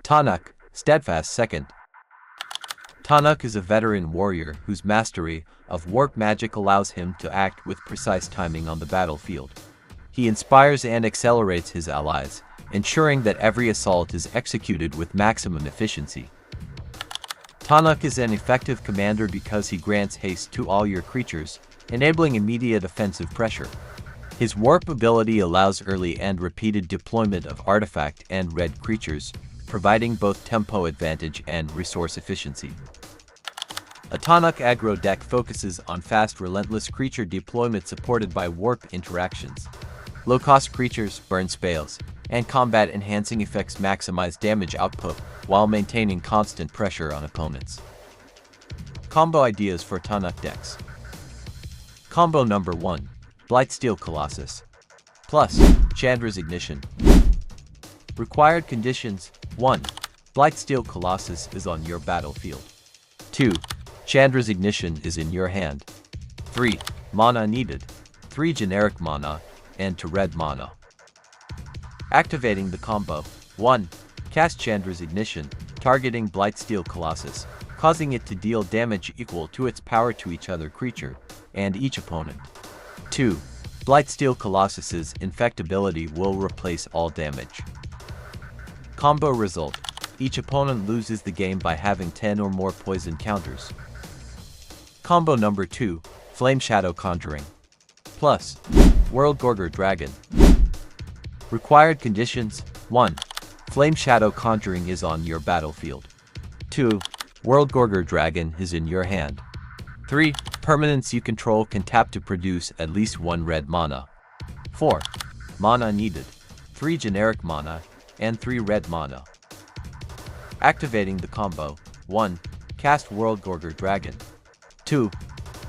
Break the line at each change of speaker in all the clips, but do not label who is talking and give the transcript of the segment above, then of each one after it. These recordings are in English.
Tannuk, STEADFAST Second. Tannuk is a veteran warrior whose mastery of warp magic allows him to act with precise timing on the battlefield. He inspires and accelerates his allies, ensuring that every assault is executed with maximum efficiency. Tannuk is an effective commander because he grants haste to all your creatures, enabling immediate offensive pressure. His warp ability allows early and repeated deployment of artifact and red creatures, providing both tempo advantage and resource efficiency. A Tannuk aggro deck focuses on fast, relentless creature deployment supported by warp interactions. Low-cost creatures, burn spells, and combat-enhancing effects maximize damage output while maintaining constant pressure on opponents. Combo ideas for Tannuk decks. Combo number 1. Blightsteel Colossus. Plus, Chandra's Ignition. Required conditions: 1. Blightsteel Colossus is on your battlefield. 2. Chandra's Ignition is in your hand. 3. Mana needed: 3 generic mana, and 2 red mana. Activating the combo: 1. Cast Chandra's Ignition, targeting Blightsteel Colossus, causing it to deal damage equal to its power to each other creature, and each opponent. 2. Blightsteel Colossus's infectability will replace all damage. Combo result: each opponent loses the game by having 10 or more poison counters. Combo number 2. Flameshadow Conjuring. Plus, Worldgorger Dragon. Required conditions: 1. Flameshadow Conjuring is on your battlefield. 2. Worldgorger Dragon is in your hand. 3. Permanents you control can tap to produce at least 1 red mana. 4. Mana needed: 3 generic mana, and 3 red mana. Activating the combo: 1. Cast Worldgorger Dragon. 2.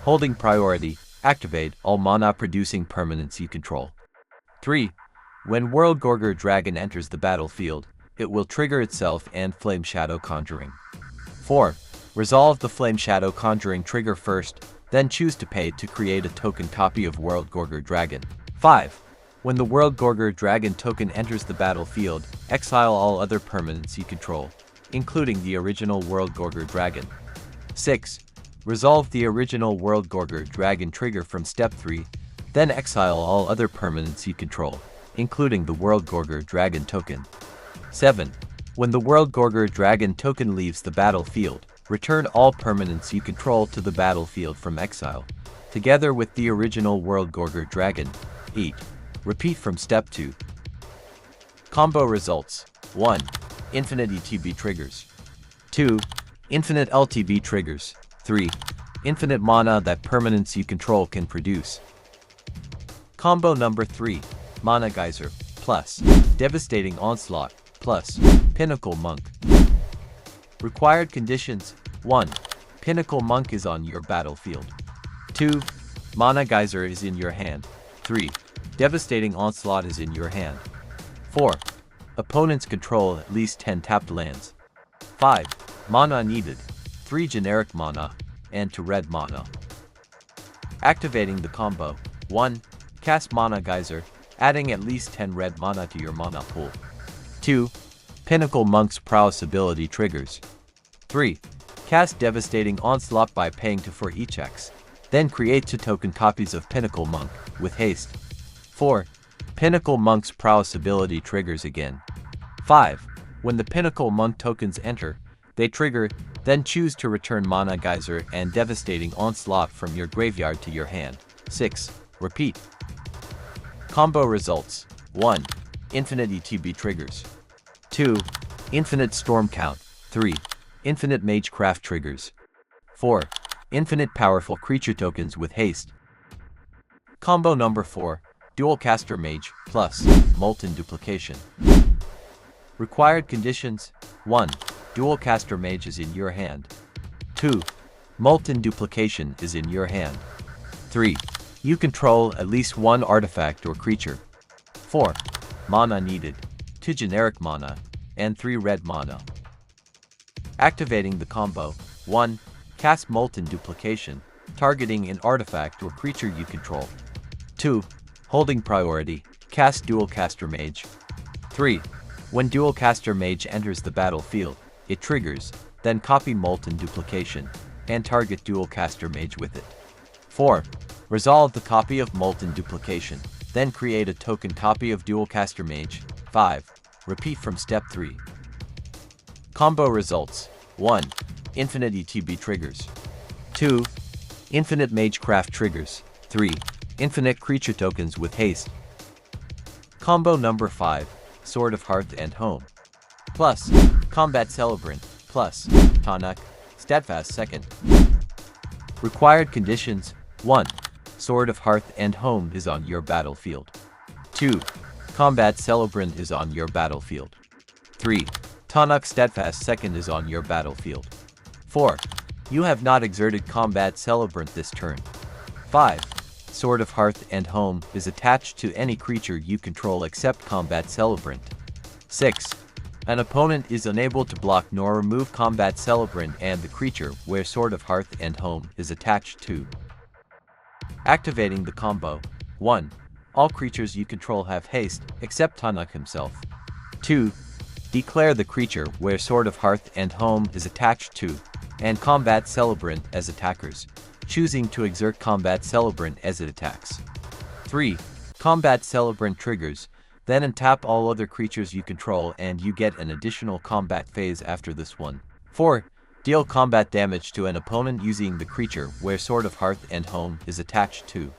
Holding priority, activate all mana-producing permanents you control. 3. When Worldgorger Dragon enters the battlefield, it will trigger itself and Flameshadow Conjuring. 4. Resolve the Flameshadow Conjuring trigger first, then choose to pay to create a token copy of Worldgorger Dragon. 5. When the Worldgorger Dragon token enters the battlefield, exile all other permanents you control, including the original Worldgorger Dragon. 6. Resolve the original Worldgorger Dragon trigger from step 3, then exile all other permanents you control, including the Worldgorger Dragon token. 7. When the Worldgorger Dragon token leaves the battlefield, return all permanents you control to the battlefield from exile, together with the original Worldgorger Dragon. 8. Repeat from step 2. Combo results: 1. Infinite ETB triggers. 2. Infinite LTB triggers. 3. Infinite mana that permanents you control can produce. Combo number 3. Mana Geyser, plus Devastating Onslaught, plus Pinnacle Monk. Required conditions: 1. Pinnacle Monk is on your battlefield. 2. Mana Geyser is in your hand. 3. Devastating Onslaught is in your hand. 4. Opponents control at least 10 tapped lands. 5. Mana needed: 3 generic mana, and 2 red mana. Activating the combo: 1. Cast Mana Geyser, adding at least 10 red mana to your mana pool. 2. Pinnacle Monk's prowess ability triggers. 3. Cast Devastating Onslaught by paying 2 for each X, then create 2 token copies of Pinnacle Monk, with haste. 4. Pinnacle Monk's prowess ability triggers again. 5. When the Pinnacle Monk tokens enter, they trigger, then choose to return Mana Geyser and Devastating Onslaught from your graveyard to your hand. 6. Repeat. Combo results: 1. Infinite ETB triggers. 2. Infinite Storm Count. 3. Infinite Magecraft triggers. 4. Infinite powerful creature tokens with haste. Combo number 4. Dualcaster Mage, plus Molten Duplication. Required conditions: 1. Dualcaster Mage is in your hand. 2. Molten Duplication is in your hand. 3. You control at least 1 artifact or creature. 4. Mana needed: 2 generic mana, and 3 red mana. Activating the combo: 1. Cast Molten Duplication, targeting an artifact or creature you control. 2. Holding priority, cast Dualcaster Mage. 3. When Dualcaster Mage enters the battlefield, it triggers, then copy Molten Duplication, and target Dualcaster Mage with it. 4. Resolve the copy of Molten Duplication, then create a token copy of Dualcaster Mage. 5. Repeat from step 3. Combo results. 1. Infinite ETB triggers. 2. Infinite Magecraft triggers. 3. Infinite creature tokens with haste. Combo number 5. Sword of Hearth and Home. Plus, Combat Celebrant. Plus, Tannuk, STEADFAST Second. Required conditions. 1. Sword of Hearth and Home is on your battlefield. 2. Combat Celebrant is on your battlefield. 3. Tannuk STEADFAST Second is on your battlefield. 4. You have not exerted Combat Celebrant this turn. 5. Sword of Hearth and Home is attached to any creature you control except Combat Celebrant. 6. An opponent is unable to block nor remove Combat Celebrant and the creature where Sword of Hearth and Home is attached to. Activating the combo. 1. All creatures you control have haste, except Tannuk himself. 2. Declare the creature where Sword of Hearth and Home is attached to, and Combat Celebrant as attackers, choosing to exert Combat Celebrant as it attacks. 3. Combat Celebrant triggers, then untap all other creatures you control and you get an additional combat phase after this one. 4. Deal combat damage to an opponent using the creature where Sword of Hearth and Home is attached to.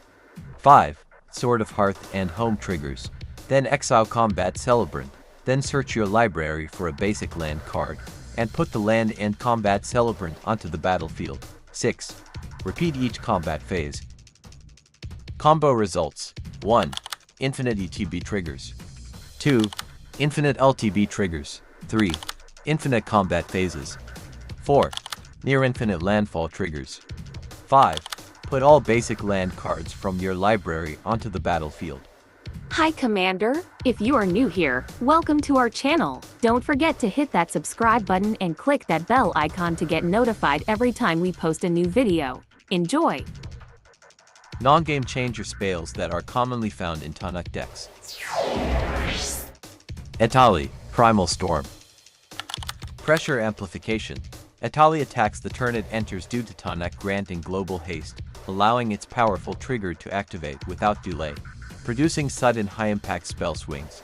5. Sword of Hearth and Home triggers, then exile Combat Celebrant, then search your library for a basic land card, and put the land and Combat Celebrant onto the battlefield. 6. Repeat each combat phase. Combo results. 1. Infinite ETB triggers. 2. Infinite LTB triggers. 3. Infinite combat phases. 4. Near infinite landfall triggers. 5. Put all basic land cards from your library onto the battlefield.
Hi Commander, if you are new here, welcome to our channel. Don't forget to hit that subscribe button and click that bell icon to get notified every time we post a new video. Enjoy!
Non-game changer spells that are commonly found in Tannuk decks. Etali, Primal Storm. Pressure Amplification. Etali attacks the turn it enters due to Tannuk granting global haste, allowing its powerful trigger to activate without delay, producing sudden high-impact spell swings.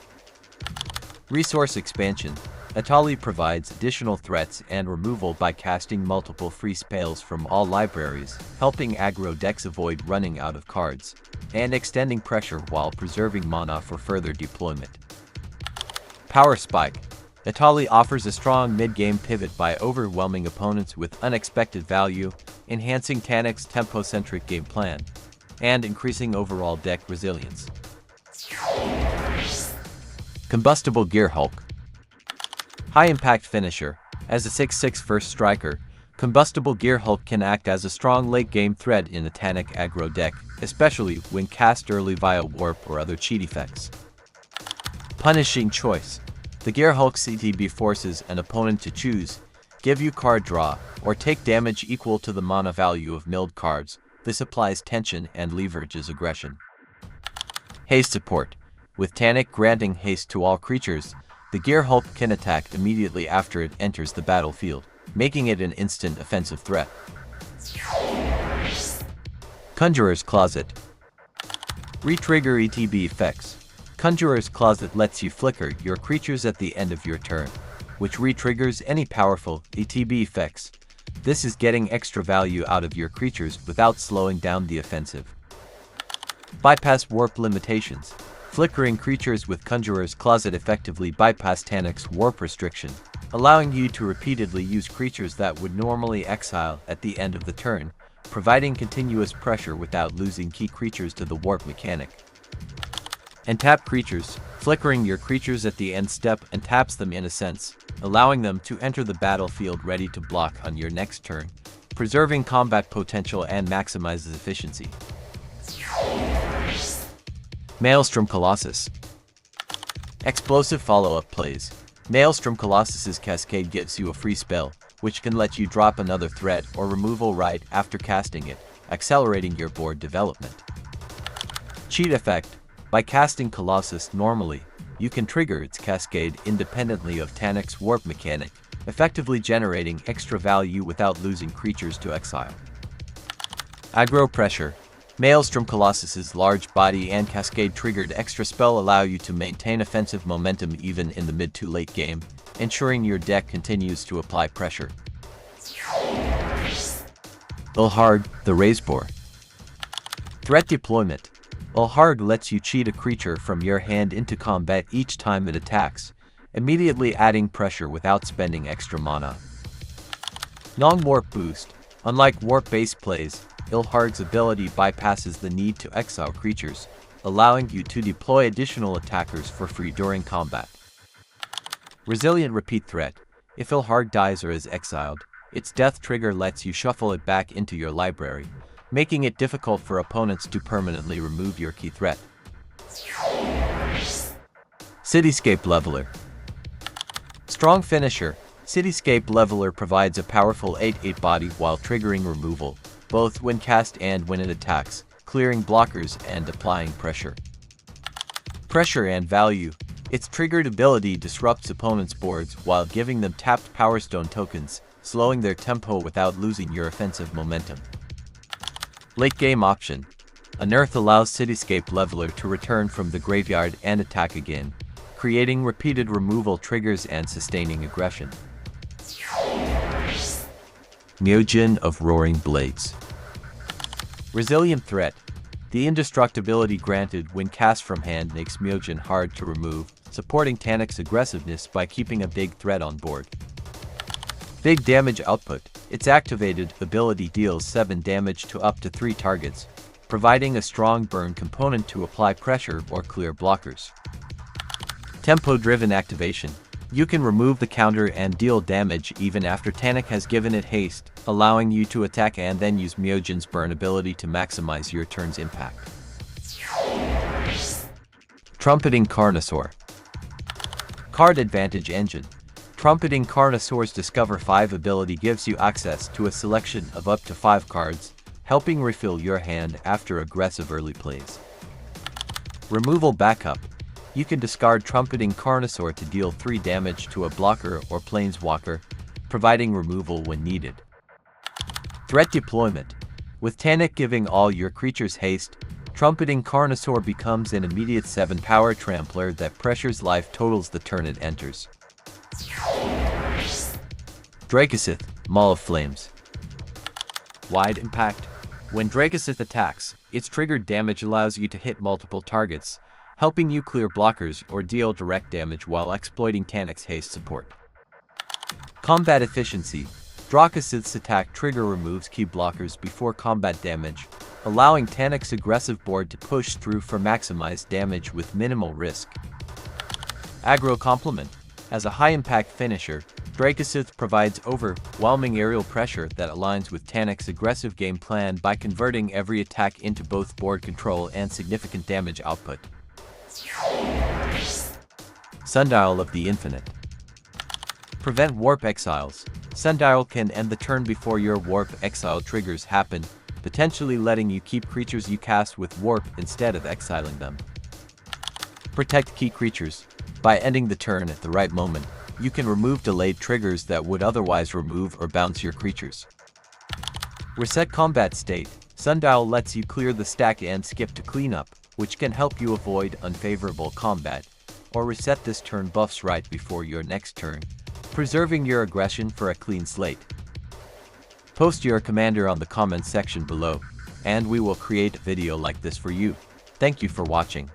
Resource Expansion. Etali provides additional threats and removal by casting multiple free spells from all libraries, helping aggro decks avoid running out of cards, and extending pressure while preserving mana for further deployment. Power Spike. Etali offers a strong mid-game pivot by overwhelming opponents with unexpected value, enhancing Tannuk's tempo-centric game plan, and increasing overall deck resilience. Combustible Gear Hulk. High-impact finisher. As a 6/6 first striker, Combustible Gear Hulk can act as a strong late-game threat in a Tannuk aggro deck, especially when cast early via warp or other cheat effects. Punishing Choice. The Gear Hulk CTB forces an opponent to choose, give you card draw, or take damage equal to the mana value of milled cards. This applies tension and leverages aggression. Haste Support. With Tannuk granting haste to all creatures, the Gear Hulk can attack immediately after it enters the battlefield, making it an instant offensive threat. Conjurer's Closet. Retrigger ETB effects. Conjurer's Closet lets you flicker your creatures at the end of your turn, which retriggers any powerful ETB effects. This is getting extra value out of your creatures without slowing down the offensive. Bypass warp limitations. Flickering creatures with Conjurer's Closet effectively bypass Tannuk's warp restriction, allowing you to repeatedly use creatures that would normally exile at the end of the turn, providing continuous pressure without losing key creatures to the warp mechanic. And tap creatures. Flickering your creatures at the end step and taps them in a sense, allowing them to enter the battlefield ready to block on your next turn, preserving combat potential and maximizes efficiency. Maelstrom Colossus. Explosive follow-up plays. Maelstrom Colossus's Cascade gives you a free spell, which can let you drop another threat or removal right after casting it, accelerating your board development. Cheat Effect. By casting Colossus normally, you can trigger its cascade independently of Tannuk's warp mechanic, effectively generating extra value without losing creatures to exile. Aggro Pressure. Maelstrom Colossus's large body and cascade-triggered extra spell allow you to maintain offensive momentum even in the mid to late game, ensuring your deck continues to apply pressure. Ilhard, the Razeboar. Threat Deployment. Ilhard lets you cheat a creature from your hand into combat each time it attacks, immediately adding pressure without spending extra mana. Non-Warp Boost. Unlike warp-based plays, Ilhard's ability bypasses the need to exile creatures, allowing you to deploy additional attackers for free during combat. Resilient Repeat Threat. If Ilhard dies or is exiled, its death trigger lets you shuffle it back into your library, making it difficult for opponents to permanently remove your key threat. Cityscape Leveler. Strong Finisher. Cityscape Leveler provides a powerful 8/8 body while triggering removal, both when cast and when it attacks, clearing blockers and applying pressure. Pressure and Value. Its triggered ability disrupts opponents' boards while giving them tapped Power Stone tokens, slowing their tempo without losing your offensive momentum. Late Game Option. Unearth allows Cityscape Leveler to return from the graveyard and attack again, creating repeated removal triggers and sustaining aggression. Myojin of Roaring Blades. Resilient Threat. The indestructibility granted when cast from hand makes Myojin hard to remove, supporting Tannuk's aggressiveness by keeping a big threat on board. Big Damage Output. Its activated ability deals 7 damage to up to 3 targets, providing a strong burn component to apply pressure or clear blockers. Tempo-driven activation. You can remove the counter and deal damage even after Tannuk has given it haste, allowing you to attack and then use Myojin's burn ability to maximize your turn's impact. Trumpeting Carnosaur. Card Advantage Engine. Trumpeting Carnosaur's Discover 5 ability gives you access to a selection of up to 5 cards, helping refill your hand after aggressive early plays. Removal Backup. You can discard Trumpeting Carnosaur to deal 3 damage to a blocker or planeswalker, providing removal when needed. Threat Deployment. With Tannuk giving all your creatures haste, Trumpeting Carnosaur becomes an immediate 7 power trampler that pressures life totals the turn it enters. Drakosith, Maul of Flames. Wide Impact. When Drakosith attacks, its triggered damage allows you to hit multiple targets, helping you clear blockers or deal direct damage while exploiting Tannuk's haste support. Combat Efficiency. Drakosith's attack trigger removes key blockers before combat damage, allowing Tannuk's aggressive board to push through for maximized damage with minimal risk. Aggro Complement. As a high-impact finisher, Drakosith provides overwhelming aerial pressure that aligns with Tannuk's aggressive game plan by converting every attack into both board control and significant damage output. Sundial of the Infinite. Prevent Warp Exiles. Sundial can end the turn before your Warp Exile triggers happen, potentially letting you keep creatures you cast with Warp instead of exiling them. Protect key creatures. By ending the turn at the right moment, you can remove delayed triggers that would otherwise remove or bounce your creatures. Reset Combat State. Sundial lets you clear the stack and skip to cleanup, which can help you avoid unfavorable combat, or reset this turn buffs right before your next turn, preserving your aggression for a clean slate. Post your commander on the comments section below, and we will create a video like this for you. Thank you for watching.